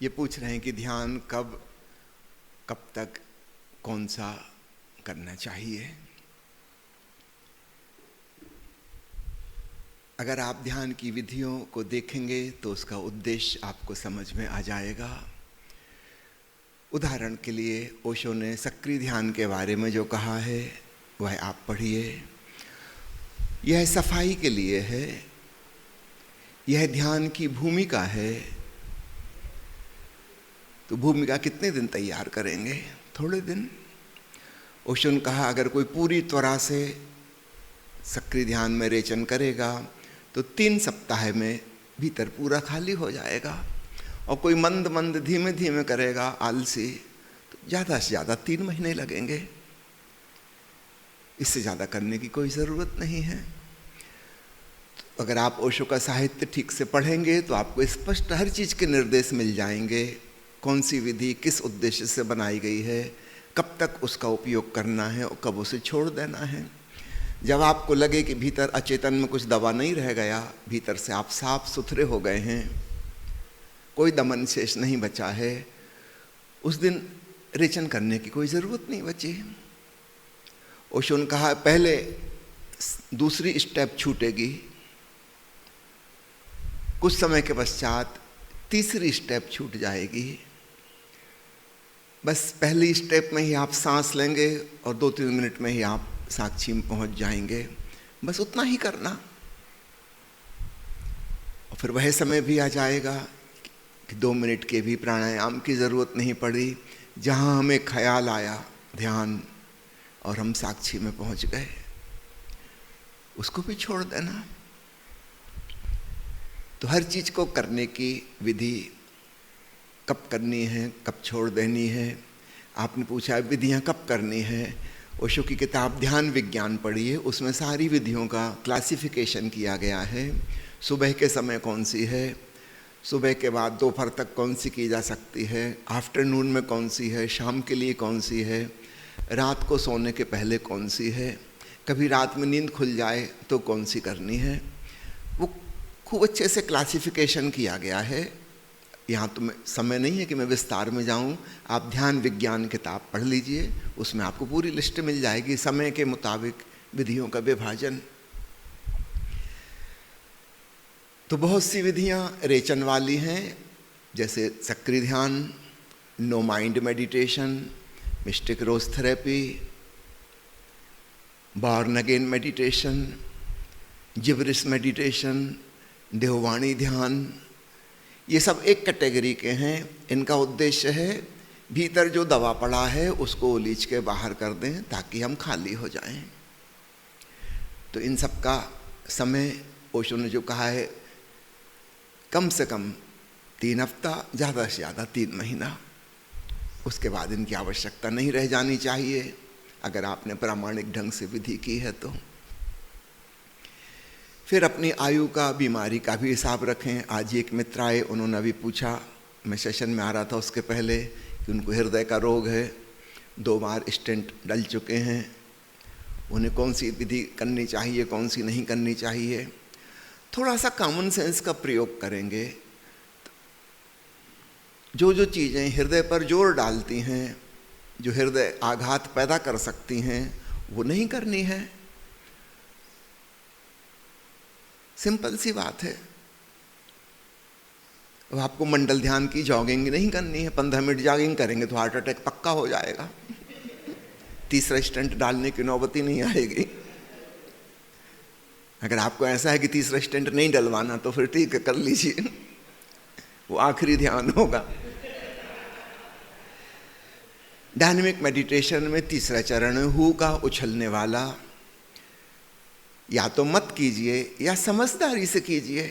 ये पूछ रहे हैं कि ध्यान कब कब तक कौन सा करना चाहिए। अगर आप ध्यान की विधियों को देखेंगे तो उसका उद्देश्य आपको समझ में आ जाएगा। उदाहरण के लिए ओशो ने सक्रिय ध्यान के बारे में जो कहा है वह आप पढ़िए। यह सफाई के लिए है, यह ध्यान की भूमिका है। तो भूमिका कितने दिन तैयार करेंगे? थोड़े दिन। ओशो ने कहा अगर कोई पूरी तरह से सक्रिय ध्यान में रेचन करेगा तो 3 सप्ताह में भीतर पूरा खाली हो जाएगा, और कोई मंद मंद धीमे धीमे करेगा आलसी तो ज़्यादा से ज़्यादा 3 महीने लगेंगे। इससे ज़्यादा करने की कोई ज़रूरत नहीं है। तो अगर आप ओशो का साहित्य ठीक से पढ़ेंगे तो आपको स्पष्ट हर चीज़ के निर्देश मिल जाएंगे। कौन सी विधि किस उद्देश्य से बनाई गई है, कब तक उसका उपयोग करना है और कब उसे छोड़ देना है। जब आपको लगे कि भीतर अचेतन में कुछ दबा नहीं रह गया, भीतर से आप साफ सुथरे हो गए हैं, कोई दमन शेष नहीं बचा है, उस दिन रेचन करने की कोई ज़रूरत नहीं बची। ओशो ने कहा पहले दूसरी स्टेप छूटेगी, कुछ समय के पश्चात तीसरी स्टेप छूट जाएगी। बस पहली स्टेप में ही आप सांस लेंगे और 2-3 मिनट में ही आप साक्षी में पहुंच जाएंगे। बस उतना ही करना, और फिर वह समय भी आ जाएगा कि 2 मिनट के भी प्राणायाम की ज़रूरत नहीं पड़ी। जहाँ हमें ख्याल आया ध्यान और हम साक्षी में पहुंच गए, उसको भी छोड़ देना। तो हर चीज़ को करने की विधि कब करनी है, कब छोड़ देनी है। आपने पूछा विधियां कब करनी है। ओशो की किताब ध्यान विज्ञान पढ़िए, उसमें सारी विधियों का क्लासिफिकेशन किया गया है। सुबह के समय कौन सी है, सुबह के बाद दोपहर तक कौन सी की जा सकती है, आफ्टरनून में कौन सी है, शाम के लिए कौन सी है, रात को सोने के पहले कौन सी है, कभी रात में नींद खुल जाए तो कौन सी करनी है। वो खूब अच्छे से क्लासिफिकेशन किया गया है। यहाँ तो मैं समय नहीं है कि मैं विस्तार में जाऊँ। आप ध्यान विज्ञान किताब पढ़ लीजिए, उसमें आपको पूरी लिस्ट मिल जाएगी, समय के मुताबिक विधियों का विभाजन। तो बहुत सी विधियाँ रेचन वाली हैं, जैसे सक्रिय ध्यान, no mind meditation, mystic rose therapy, born again meditation, gibberish meditation, देववाणी ध्यान। ये सब एक कैटेगरी के हैं। इनका उद्देश्य है भीतर जो दबा पड़ा है उसको उलीच के बाहर कर दें ताकि हम खाली हो जाएं। तो इन सब का समय ओशो ने जो कहा है कम से कम 3 हफ्ता, ज़्यादा से ज़्यादा 3 महीना। उसके बाद इनकी आवश्यकता नहीं रह जानी चाहिए अगर आपने प्रामाणिक ढंग से विधि की है तो। फिर अपनी आयु का, बीमारी का भी हिसाब रखें। आज एक मित्र आए, उन्होंने अभी पूछा, मैं सेशन में आ रहा था उसके पहले, कि उनको हृदय का रोग है, 2 बार स्टेंट डल चुके हैं, उन्हें कौन सी विधि करनी चाहिए, कौन सी नहीं करनी चाहिए। थोड़ा सा कॉमन सेंस का प्रयोग करेंगे। जो जो चीज़ें हृदय पर जोर डालती हैं, जो हृदय आघात पैदा कर सकती हैं, वो नहीं करनी है। सिंपल सी बात है। अब आपको मंडल ध्यान की जॉगिंग नहीं करनी है, 15 मिनट जॉगिंग करेंगे तो हार्ट अटैक पक्का हो जाएगा, तीसरा स्टेंट डालने की नौबत ही नहीं आएगी। अगर आपको ऐसा है कि तीसरा स्टेंट नहीं डलवाना तो फिर ठीक है, कर लीजिए, वो आखिरी ध्यान होगा। डायनेमिक मेडिटेशन में तीसरा चरण है हु का, उछलने वाला। या तो मत कीजिए या समझदारी से कीजिए,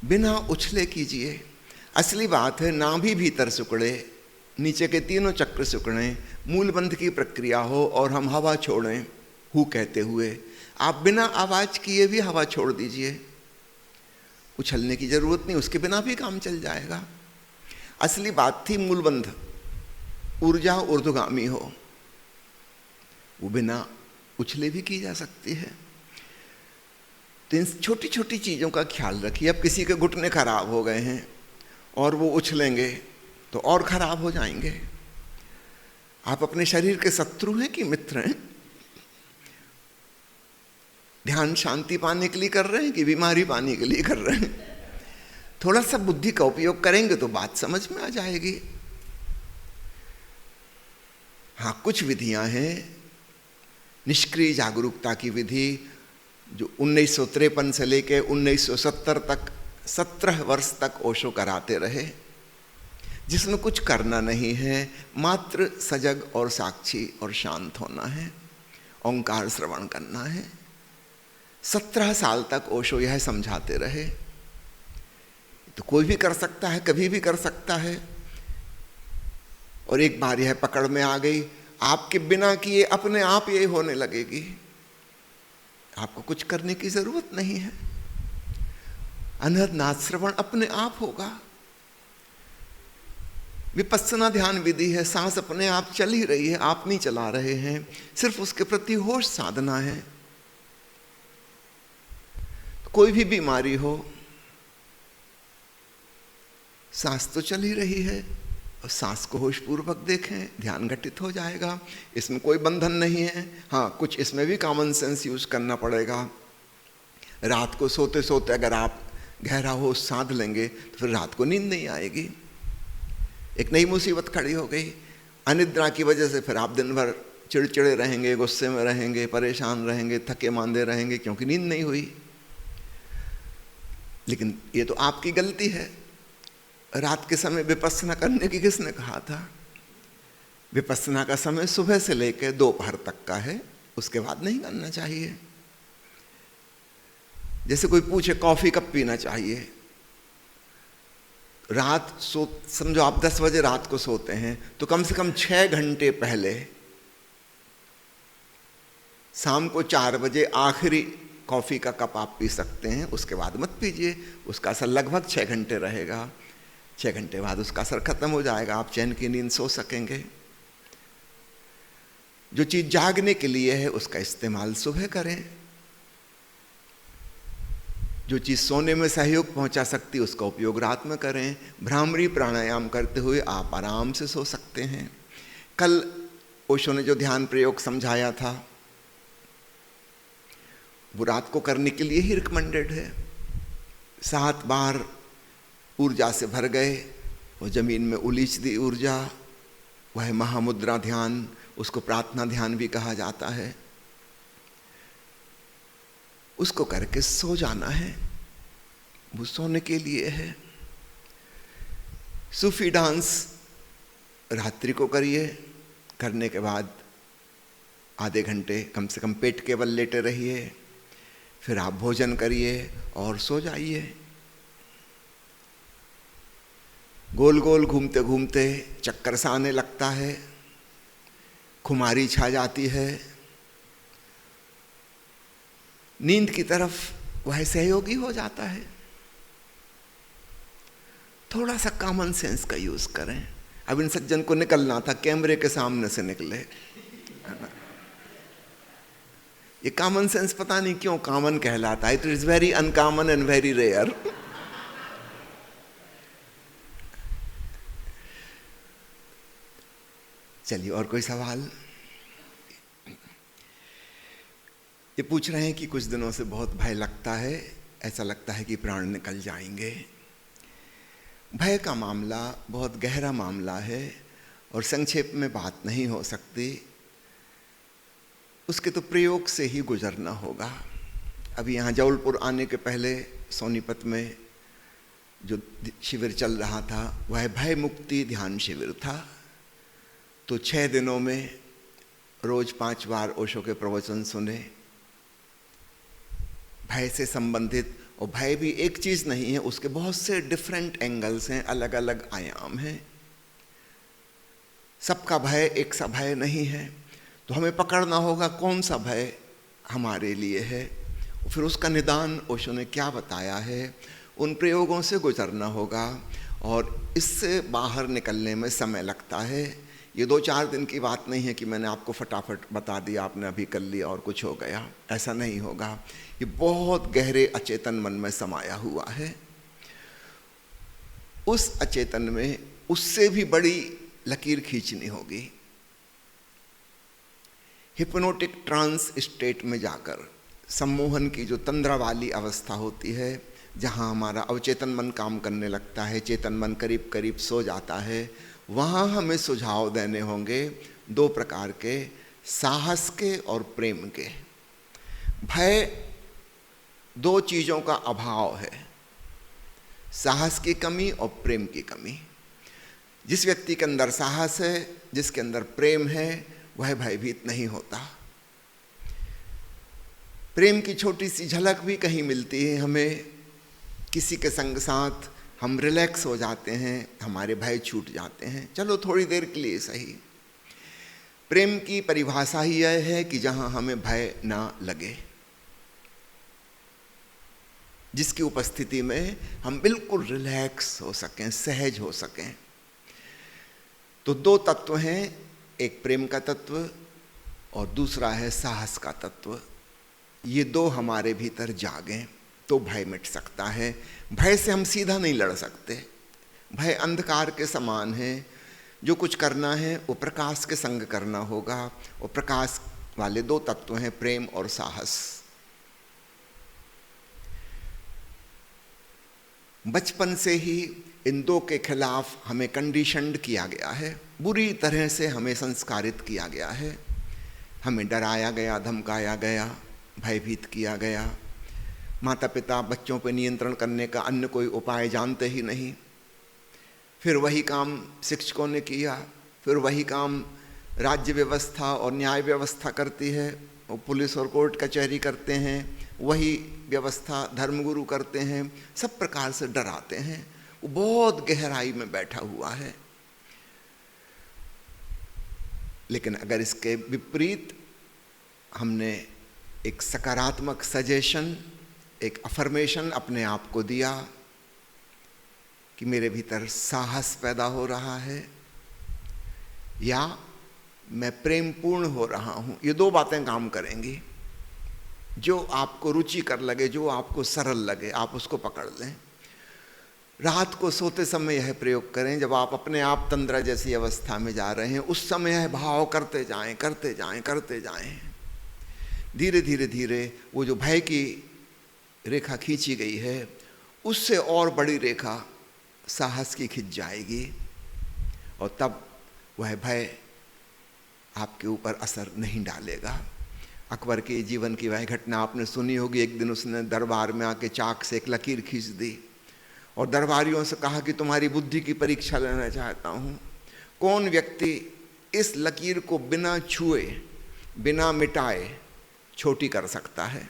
बिना उछले कीजिए। असली बात है ना भी भीतर सिकुड़े, नीचे के 3 चक्र सिकुड़ें, मूलबंध की प्रक्रिया हो और हम हवा छोड़ें हु कहते हुए। आप बिना आवाज़ किए भी हवा छोड़ दीजिए, उछलने की ज़रूरत नहीं, उसके बिना भी काम चल जाएगा। असली बात थी मूलबंध, ऊर्जा ऊर्ध्वगामी हो, वो बिना उछले भी की जा सकती है। तो इन छोटी छोटी चीज़ों का ख्याल रखिए। अब किसी के घुटने खराब हो गए हैं, और वो उछलेंगे तो और खराब हो जाएंगे। आप अपने शरीर के शत्रु हैं कि मित्र हैं? ध्यान शांति पाने के लिए कर रहे हैं कि बीमारी पाने के लिए कर रहे हैं? थोड़ा सा बुद्धि का उपयोग करेंगे तो बात समझ में आ जाएगी। हाँ, कुछ विधियां हैं निष्क्रिय जागरूकता की विधि, जो 1953 से लेकर 1970 तक 17 वर्ष तक ओशो कराते रहे, जिसमें कुछ करना नहीं है, मात्र सजग और साक्षी और शांत होना है, ओंकार श्रवण करना है। 17 साल तक ओशो यह समझाते रहे। तो कोई भी कर सकता है, कभी भी कर सकता है। और एक बार यह पकड़ में आ गई, आपके बिना किए अपने आप ये होने लगेगी। आपको कुछ करने की जरूरत नहीं है। अनहद नाद श्रवण अपने आप होगा। विपस्सना ध्यान विधि है, सांस अपने आप चल ही रही है, आप नहीं चला रहे हैं, सिर्फ उसके प्रति होश साधना है। तो कोई भी बीमारी हो, सांस तो चल ही रही है, और सांस को होशपूर्वक देखें, ध्यान घटित हो जाएगा। इसमें कोई बंधन नहीं है। हाँ, कुछ इसमें भी कॉमन सेंस यूज करना पड़ेगा। रात को सोते सोते अगर आप गहरा होश साध लेंगे तो फिर रात को नींद नहीं आएगी। एक नई मुसीबत खड़ी हो गई, अनिद्रा की वजह से फिर आप दिन भर चिड़चिड़े रहेंगे, गुस्से में रहेंगे, परेशान रहेंगे, थके मांदे रहेंगे, क्योंकि नींद नहीं हुई। लेकिन ये तो आपकी गलती है। रात के समय विपस्सना करने की किसने कहा था? विपस्सना का समय सुबह से लेकर दोपहर तक का है, उसके बाद नहीं करना चाहिए। जैसे कोई पूछे कॉफी कब पीना चाहिए, रात समझो आप 10 बजे रात को सोते हैं तो कम से कम 6 घंटे पहले, शाम को 4 बजे आखिरी कॉफी का कप आप पी सकते हैं, उसके बाद मत पीजिए। उसका असर लगभग 6 घंटे रहेगा। 6 घंटे बाद उसका असर खत्म हो जाएगा, आप चैन की नींद सो सकेंगे। जो चीज जागने के लिए है उसका इस्तेमाल सुबह करें। जो चीज सोने में सहयोग पहुंचा सकती है उसका उपयोग रात में करें। भ्रामरी प्राणायाम करते हुए आप आराम से सो सकते हैं। कल ओशो ने जो ध्यान प्रयोग समझाया था वो रात को करने के लिए ही रिकमेंडेड है। 7 बार ऊर्जा से भर गए, वो जमीन में उलीच दी ऊर्जा, वह महामुद्रा ध्यान, उसको प्रार्थना ध्यान भी कहा जाता है। उसको करके सो जाना है, वो सोने के लिए है। सूफी डांस रात्रि को करिए, करने के बाद आधे घंटे कम से कम पेट केवल लेटे रहिए, फिर आप भोजन करिए और सो जाइए। गोल गोल घूमते घूमते चक्कर सा आने लगता है, खुमारी छा जाती है, नींद की तरफ वह सहयोगी हो जाता है। थोड़ा सा कॉमन सेंस का यूज करें। अब इन सज्जन को निकलना था, कैमरे के सामने से निकले। ये कॉमन सेंस पता नहीं क्यों कॉमन कहलाता है। It is very uncommon and very rare. चलिए, और कोई सवाल? ये पूछ रहे हैं कि कुछ दिनों से बहुत भय लगता है, ऐसा लगता है कि प्राण निकल जाएंगे। भय का मामला बहुत गहरा मामला है और संक्षेप में बात नहीं हो सकती। उसके तो प्रयोग से ही गुजरना होगा। अभी यहाँ जबलपुर आने के पहले सोनीपत में जो शिविर चल रहा था वह भय मुक्ति ध्यान शिविर था। तो 6 दिनों में रोज 5 बार ओशो के प्रवचन सुने, भय से संबंधित। और भय भी एक चीज नहीं है, उसके बहुत से डिफरेंट एंगल्स हैं, अलग अलग आयाम हैं। सबका भय एक सा भय नहीं है, तो हमें पकड़ना होगा कौन सा भय हमारे लिए है, फिर उसका निदान ओशो ने क्या बताया है, उन प्रयोगों से गुजरना होगा। और इससे बाहर निकलने में समय लगता है। ये 2-4 दिन की बात नहीं है कि मैंने आपको फटाफट बता दिया, आपने अभी कर लिया और कुछ हो गया, ऐसा नहीं होगा। ये बहुत गहरे अचेतन मन में समाया हुआ है। उस अचेतन में उससे भी बड़ी लकीर खींचनी होगी। हिप्नोटिक ट्रांस स्टेट में जाकर, सम्मोहन की जो तंद्रा वाली अवस्था होती है, जहाँ हमारा अवचेतन मन काम करने लगता है, चेतन मन करीब करीब सो जाता है, वहाँ हमें सुझाव देने होंगे दो प्रकार के, साहस के और प्रेम के। भय दो चीज़ों का अभाव है, साहस की कमी और प्रेम की कमी। जिस व्यक्ति के अंदर साहस है, जिसके अंदर प्रेम है, वह भयभीत नहीं होता। प्रेम की छोटी सी झलक भी कहीं मिलती है हमें, किसी के संग साथ हम रिलैक्स हो जाते हैं, हमारे भय छूट जाते हैं, चलो थोड़ी देर के लिए सही। प्रेम की परिभाषा ही यह है कि जहाँ हमें भय ना लगे, जिसकी उपस्थिति में हम बिल्कुल रिलैक्स हो सकें, सहज हो सकें। तो दो तत्व हैं, एक प्रेम का तत्व और दूसरा है साहस का तत्व। ये दो हमारे भीतर जागें तो भय मिट सकता है। भय से हम सीधा नहीं लड़ सकते, भय अंधकार के समान है। जो कुछ करना है वो प्रकाश के संग करना होगा, और प्रकाश वाले दो तत्व हैं, प्रेम और साहस। बचपन से ही इन दो के खिलाफ हमें कंडीशन्ड किया गया है, बुरी तरह से हमें संस्कारित किया गया है। हमें डराया गया, धमकाया गया, भयभीत किया गया। माता पिता बच्चों पर नियंत्रण करने का अन्य कोई उपाय जानते ही नहीं। फिर वही काम शिक्षकों ने किया, फिर वही काम राज्य व्यवस्था और न्याय व्यवस्था करती है, वो पुलिस और कोर्ट कचहरी करते हैं, वही व्यवस्था धर्मगुरु करते हैं, सब प्रकार से डराते हैं। वो बहुत गहराई में बैठा हुआ है। लेकिन अगर इसके विपरीत हमने एक सकारात्मक सजेशन, एक अफर्मेशन अपने आप को दिया कि मेरे भीतर साहस पैदा हो रहा है या मैं प्रेम पूर्ण हो रहा हूँ, ये दो बातें काम करेंगी। जो आपको रुचिकर लगे, जो आपको सरल लगे, आप उसको पकड़ लें। रात को सोते समय यह प्रयोग करें, जब आप अपने आप तंद्रा जैसी अवस्था में जा रहे हैं, उस समय यह भाव करते जाएं, करते जाएं, करते जाएं। धीरे धीरे धीरे वो जो भय की रेखा खींची गई है, उससे और बड़ी रेखा साहस की खिंच जाएगी, और तब वह भय आपके ऊपर असर नहीं डालेगा। अकबर के जीवन की वह घटना आपने सुनी होगी। एक दिन उसने दरबार में आके चाक से एक लकीर खींच दी और दरबारियों से कहा कि तुम्हारी बुद्धि की परीक्षा लेना चाहता हूँ। कौन व्यक्ति इस लकीर को बिना छुए, बिना मिटाए छोटी कर सकता है?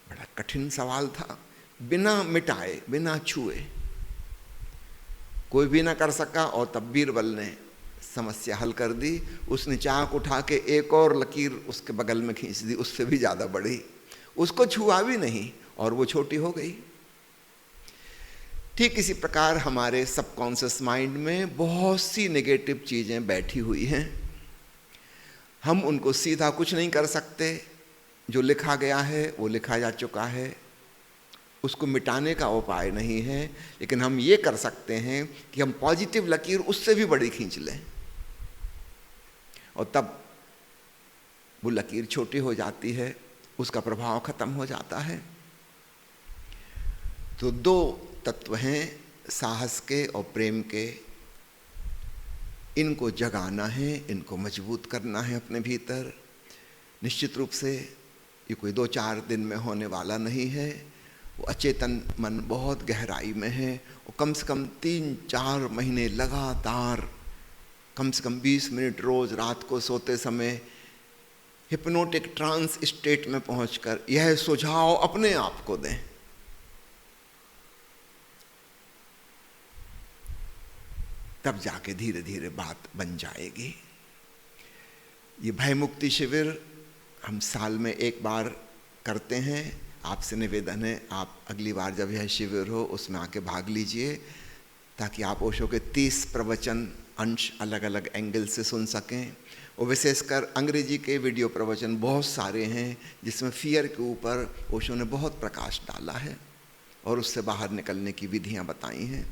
बड़ा कठिन सवाल था। बिना मिटाए, बिना छुए कोई भी ना कर सका, और तब बीरबल ने समस्या हल कर दी। उसने चाक उठा के एक और लकीर उसके बगल में खींच दी, उससे भी ज़्यादा बड़ी। उसको छुआ भी नहीं और वो छोटी हो गई। ठीक इसी प्रकार हमारे सबकॉन्शियस माइंड में बहुत सी नेगेटिव चीज़ें बैठी हुई हैं। हम उनको सीधा कुछ नहीं कर सकते। जो लिखा गया है वो लिखा जा चुका है, उसको मिटाने का उपाय नहीं है। लेकिन हम ये कर सकते हैं कि हम पॉजिटिव लकीर उससे भी बड़ी खींच लें, और तब वो लकीर छोटी हो जाती है, उसका प्रभाव खत्म हो जाता है। तो दो तत्व हैं, साहस के और प्रेम के। इनको जगाना है, इनको मजबूत करना है अपने भीतर। निश्चित रूप से ये कोई 2-4 दिन में होने वाला नहीं है। वो अचेतन मन बहुत गहराई में है, वो कम से कम 3-4 महीने लगातार, कम से कम 20 मिनट रोज रात को सोते समय हिप्नोटिक ट्रांस स्टेट में पहुंचकर यह सुझाव अपने आप को दें। तब जाके धीरे धीरे बात बन जाएगी। ये भय मुक्ति शिविर हम साल में एक बार करते हैं। आपसे निवेदन है, आप अगली बार जब यह शिविर हो उसमें आके भाग लीजिए, ताकि आप ओशो के 30 प्रवचन अंश अलग अलग एंगल से सुन सकें। और विशेषकर अंग्रेजी के वीडियो प्रवचन बहुत सारे हैं, जिसमें फियर के ऊपर ओशो ने बहुत प्रकाश डाला है। और उससे बाहर निकलने की विधियां बताई हैं।